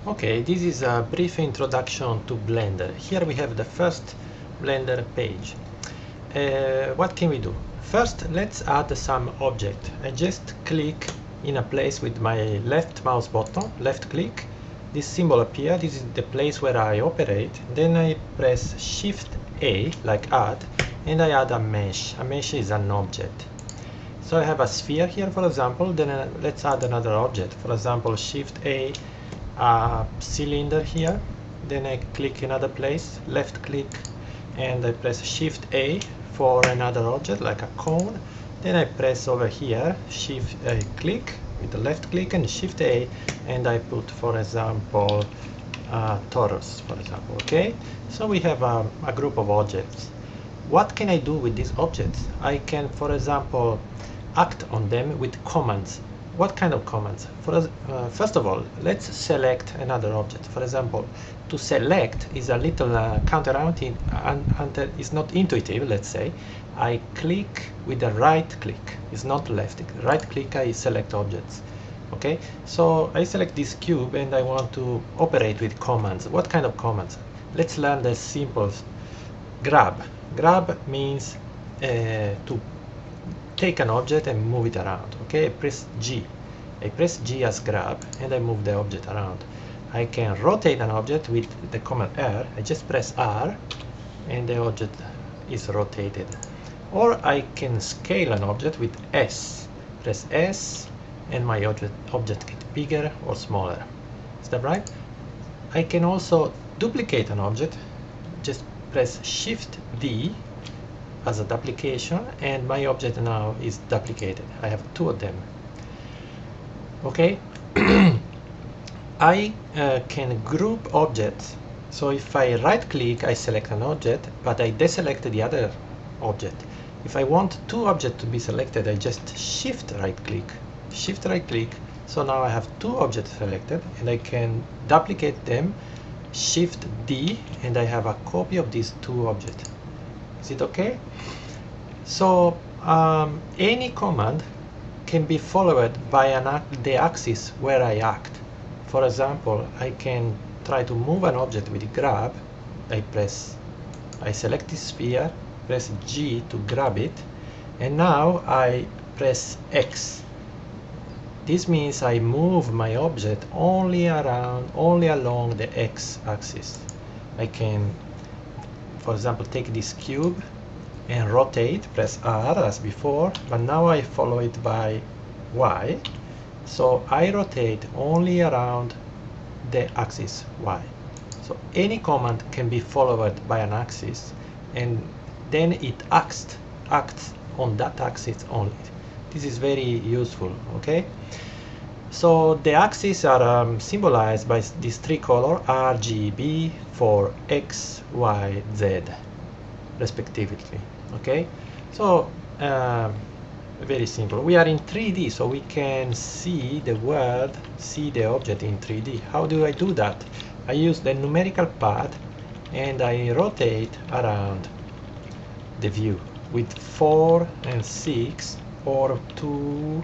Okay, this is a brief introduction to Blender. Here we have the first Blender page. What can we do? First, let's add some object. I just click in a place with my left mouse button, left click. This symbol appears. This is the place where I operate. Then I press Shift A, like add, and I add a mesh. A mesh is an object. So I have a sphere here, for example. Then let's add another object. For example, Shift A, cylinder here. Then I click another place, left click, and I press Shift A for another object like a cone. Then I press over here, Shift click with the left click and Shift A, and I put, for example, torus, for example. Okay, so we have a group of objects. What can I do with these objects? I can, for example, act on them with commands. What kind of commands? First of all, let's select another object. For example, to select is a little counter-intuitive. It's not intuitive, let's say. I click with the right click. It's not left. Right click, I select objects. Okay, so I select this cube and I want to operate with commands. What kind of commands? Let's learn the simple. Grab. Grab means to take an object and move it around. Okay, I press G. I press G as grab and I move the object around. I can rotate an object with the command R. I just press R and the object is rotated. Or I can scale an object with S. Press S and my object gets bigger or smaller. Is that right? I can also duplicate an object. Just press Shift D as a duplication, and my object now is duplicated. I have two of them. Okay, I can group objects. So if I right click, I select an object, but I deselect the other object. If I want two objects to be selected, I just Shift right click. So now I have two objects selected, and I can duplicate them, Shift D, and I have a copy of these two objects. Is it okay? So any command can be followed by the axis where I act. For example, I can try to move an object with grab. I select this sphere, press G to grab it, and now I press X. This means I move my object only along the X axis. I can, for example, take this cube and rotate, press R as before, but now I follow it by Y. So I rotate only around the axis Y. So any command can be followed by an axis, and then it acts on that axis only. This is very useful, okay? So the axes are symbolized by these three colors, RGB, for X, Y, Z, respectively. Okay, so very simple. We are in 3D, so we can see the world, see the object in 3D. How do I do that? I use the numerical pad and I rotate around the view with 4 and 6 or 2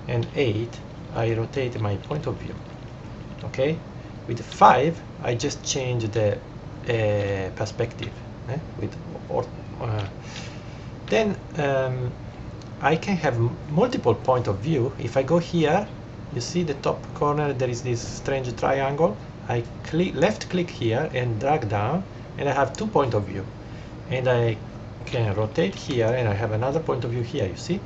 and 8. I rotate my point of view. Okay, with 5 I just change the perspective. Then I can have multiple point of view. If I go here, you see the top corner, there is this strange triangle. I left click here and drag down, and I have 2 point of view. And I can rotate here and I have another point of view here, you see.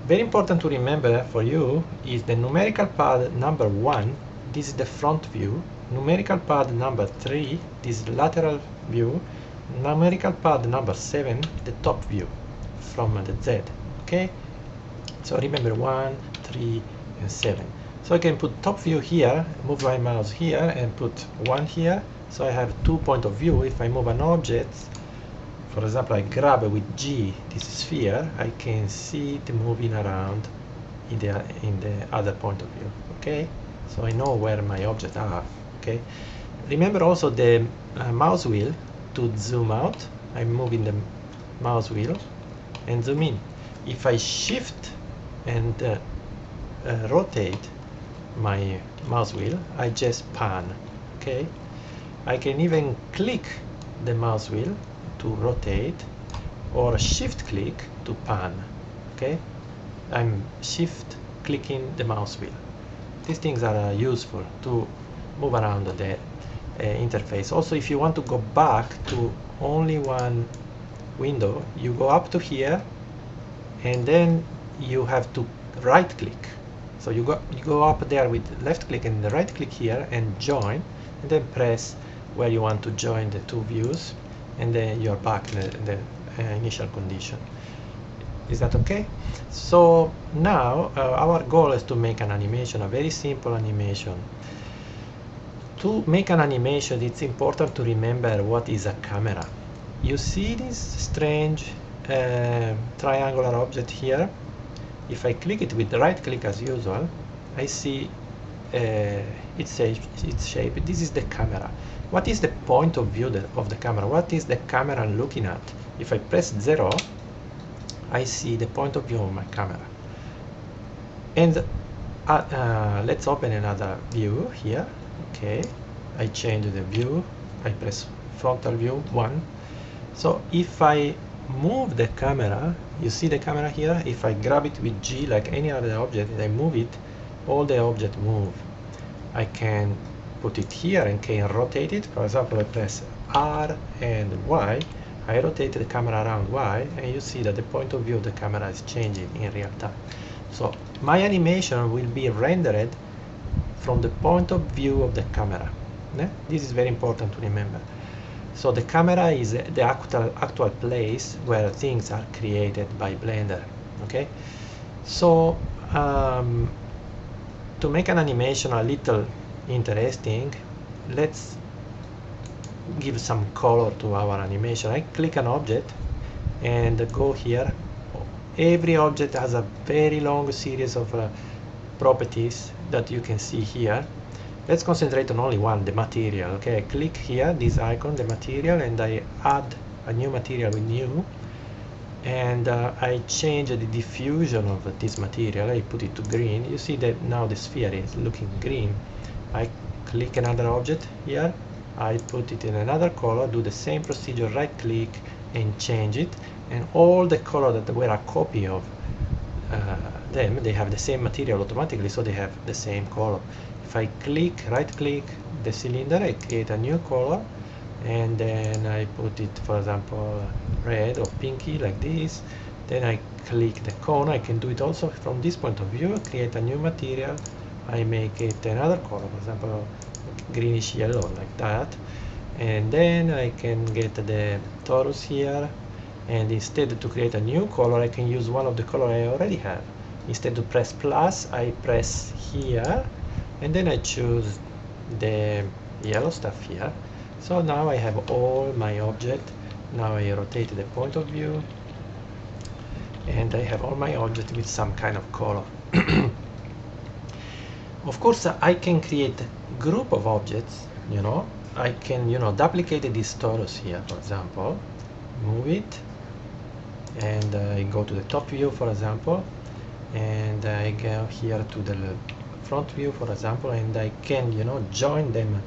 Very important to remember for you is the numerical pad number 1, this is the front view. Numerical pad number 3, this is lateral view. Numerical pad number 7, the top view from the Z. Okay, so remember 1, 3, and 7. So I can put top view here, move my mouse here, and put 1 here. So I have 2 point of view. If I move an object, for example, I grab with G this sphere, I can see it moving around in the other point of view. Okay, so I know where my objects are. Okay, remember also the mouse wheel. To zoom out, I'm moving the mouse wheel and zoom in. If I shift and rotate, my mouse wheel, I just pan. Okay, I can even click the mouse wheel to rotate, or shift click to pan. Okay, I'm shift clicking the mouse wheel. These things are useful to move around the interface. Also, if you want to go back to only one window, you go up to here, and then you have to right click. So you go up there with left click and the right click here and join, and then press where you want to join the two views, and then you're back in the initial condition. Is that okay? So now our goal is to make an animation, a very simple animation. To make an animation, it's important to remember what is a camera. You see this strange triangular object here? If I click it with the right click as usual, I see its shape. This is the camera. What is the point of view of the camera? What is the camera looking at? If I press 0, I see the point of view of my camera. And let's open another view here. Okay, I change the view. I press frontal view 1. So if I move the camera, you see the camera here, if I grab it with G like any other object and I move it, all the objects move. I can put it here and can rotate it. For example, I press R and Y, I rotate the camera around Y, and you see that the point of view of the camera is changing in real time. So my animation will be rendered from the point of view of the camera. This is very important to remember. So the camera is the actual place where things are created by Blender. Okay, so to make an animation a little interesting, let's give some color to our animation. I click an object and go here. Every object has a very long series of properties that you can see here. Let's concentrate on only one, the material. Okay, I click here, this icon, the material, and I add a new material with new, and I change the diffusion of this material. I put it to green. You see that now the sphere is looking green. I click another object here, I put it in another color, do the same procedure, right click and change it, and all the color that were a copy of them, they have the same material automatically, so they have the same color. If I click, right click the cylinder, I create a new color, and then I put it, for example, red or pinky like this. Then I click the cone. I can do it also from this point of view, create a new material, I make it another color, for example greenish yellow like that, and then I can get the torus here, and instead to create a new color I can use one of the color I already have. Instead to press plus, I press here, and then I choose the yellow stuff here. So now I have all my object. Now I rotate the point of view, and I have all my object with some kind of color. Of course, I can create a group of objects, I can, duplicate this torus here, for example, move it, and I go to the top view, for example, and I go here to the front view, for example, and I can, join them.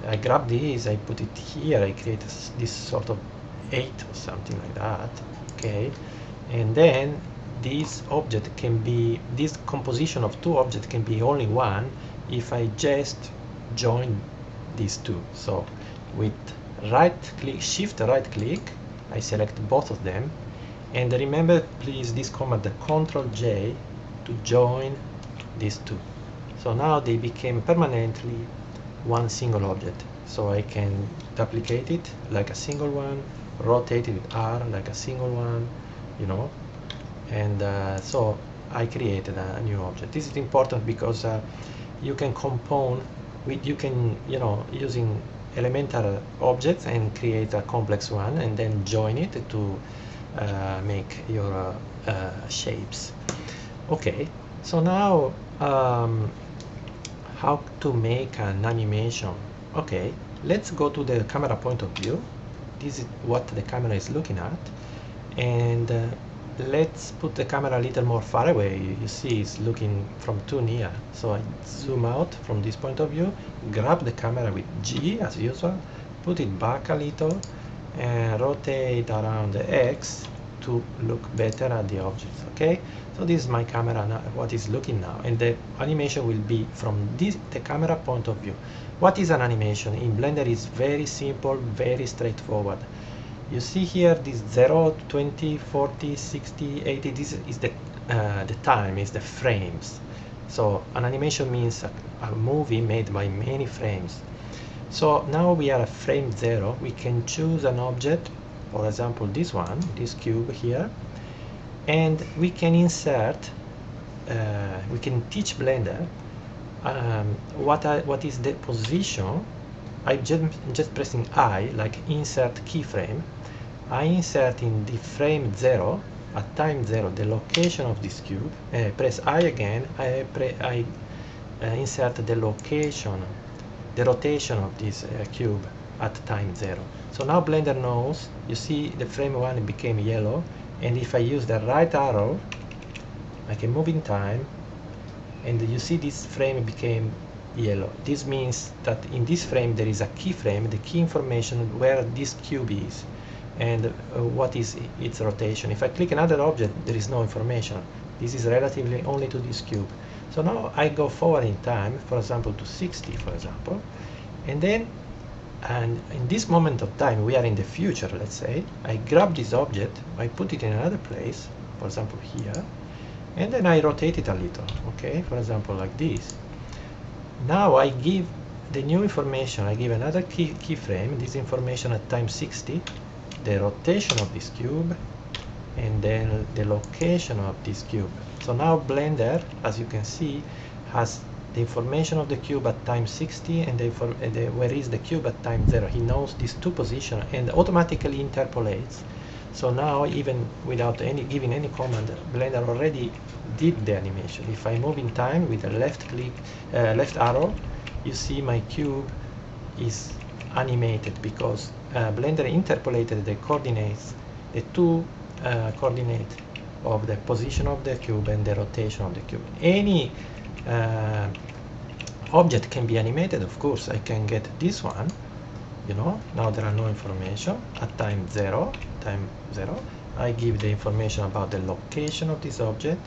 I grab these, I put it here, I create this sort of 8 or something like that, okay, and then this object can be, this composition of two objects can be only one if I just join these two. So with right click, shift right click, I select both of them, and remember please this command, the Ctrl J, to join these two. So now they became permanently one single object. So I can duplicate it like a single one, rotate it with R like a single one, and so I created a new object. This is important because you can compone with, using elemental objects and create a complex one, and then join it to make your shapes. Okay, so now how to make an animation. Okay, let's go to the camera point of view. This is what the camera is looking at, and let's put the camera a little more far away. You see it's looking from too near. So I zoom out from this point of view, grab the camera with G as usual, put it back a little, and rotate around the X to look better at the objects. Okay, so this is my camera now, what is looking now, and the animation will be from the camera point of view. What is an animation? In Blender is very simple, very straightforward. You see here this 0, 20, 40, 60, 80, this is the time, is the frames. So an animation means a movie made by many frames. So now we are at frame 0. We can choose an object, for example this one, this cube here, and we can insert, we can teach Blender what is the position. I'm just pressing I, like insert keyframe. I insert in the frame 0, at time 0, the location of this cube. Press I again, I insert the location, the rotation of this cube at time 0. So now Blender knows, you see the frame 1 became yellow, and if I use the right arrow, I can move in time, and you see this frame became yellow. This means that in this frame there is a keyframe, the key information where this cube is and what is its rotation. If I click another object, there is no information. This is relatively only to this cube. So now I go forward in time, for example to 60, for example, and then, and in this moment of time, we are in the future, let's say, I grab this object, I put it in another place, for example here, and then I rotate it a little, okay, for example like this. Now I give the new information, I give another keyframe, this information at time 60, the rotation of this cube, and then the location of this cube. So now Blender, as you can see, has the information of the cube at time 60 and where is the cube at time 0. He knows these two positions and automatically interpolates. So now, even without giving any command, Blender already did the animation. If I move in time with a left click, left arrow, you see my cube is animated because Blender interpolated the coordinates, the two coordinates of the position of the cube and the rotation of the cube. Any object can be animated, of course. I can get this one, you know, now there are no information at time 0. I give the information about the location of this object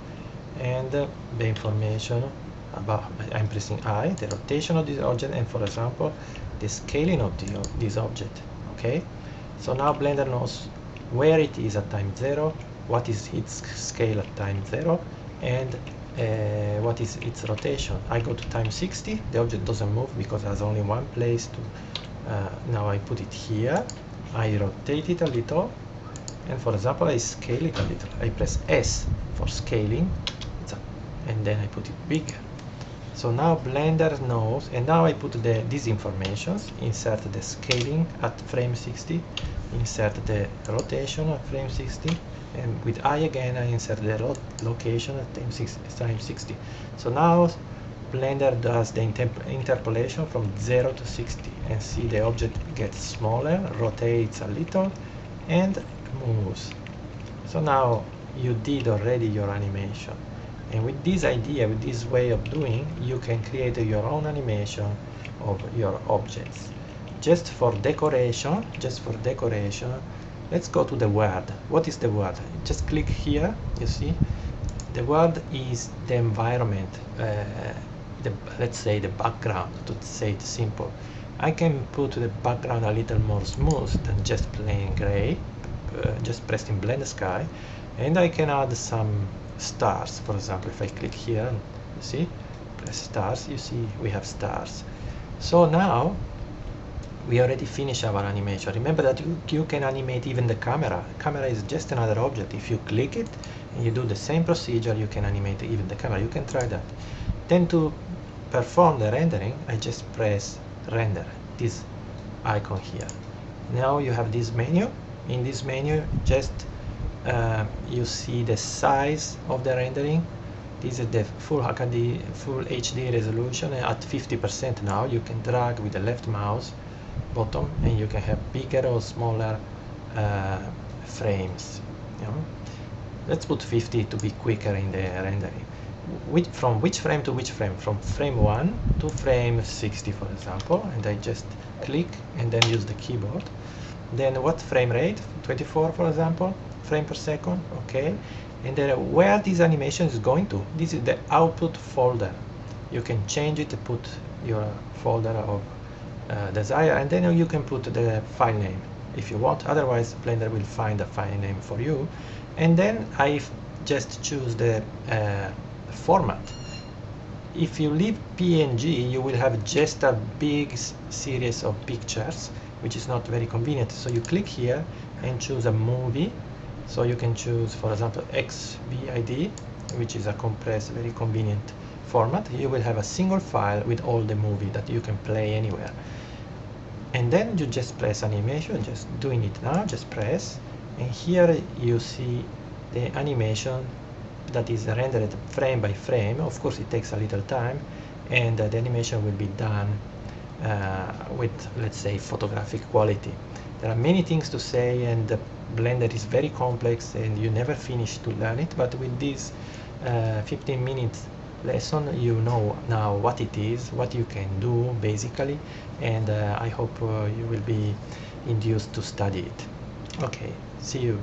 and the information about, I'm pressing I, the rotation of this object, and for example the scaling of this object. Okay, so now Blender knows where it is at time 0, what is its scale at time 0, and what is its rotation. I go to time 60, the object doesn't move because there's only one place to, now I put it here, I rotate it a little, and for example I scale it a little. I press S for scaling, and then I put it bigger. So now Blender knows, and now I put these informations, insert the scaling at frame 60, insert the rotation at frame 60, and with I again I insert the location at time 60. So now Blender does the interpolation from 0 to 60, and see the object gets smaller, rotates a little, and moves. So now you did already your animation. And with this idea, with this way of doing, you can create your own animation of your objects. Just for decoration, let's go to the word. What is the word? Just click here, you see. The word is the environment, let's say the background, to say it simple. I can put the background a little more smooth than just plain gray, just pressing blend sky, and I can add some stars. For example, if I click here, you see, press stars, you see we have stars. So now we already finished our animation. Remember that you can animate even the camera. Camera is just another object. If you click it and you do the same procedure, you can animate even the camera. You can try that. Then to perform the rendering, I just press render, this icon here. Now you have this menu. In this menu, just you see the size of the rendering. This is the full HD resolution at 50%. Now you can drag with the left mouse button and you can have bigger or smaller frames, you know. let's put 50 to be quicker in the rendering. From which frame to which frame? From frame 1 to frame 60, for example, and I just click and then use the keyboard. Then what frame rate? 24, for example, frame per second, okay. And then where this animation is going to, this is the output folder. You can change it to put your folder of desire, and then you can put the file name if you want. Otherwise, Blender will find a file name for you. And then I just choose the format. If you leave PNG, you will have just a big series of pictures, which is not very convenient. So you click here and choose a movie. So you can choose, for example, XVID, which is a compressed, very convenient format. You will have a single file with all the movie that you can play anywhere. And then you just press animation, just doing it now, just press. And here you see the animation that is rendered frame by frame. Of course, it takes a little time, and the animation will be done with, let's say, photographic quality. There are many things to say, and the Blender is very complex, and you never finish to learn it. But with this 15-minute lesson, you know now what it is, what you can do basically, and I hope you will be induced to study it. Okay, see you.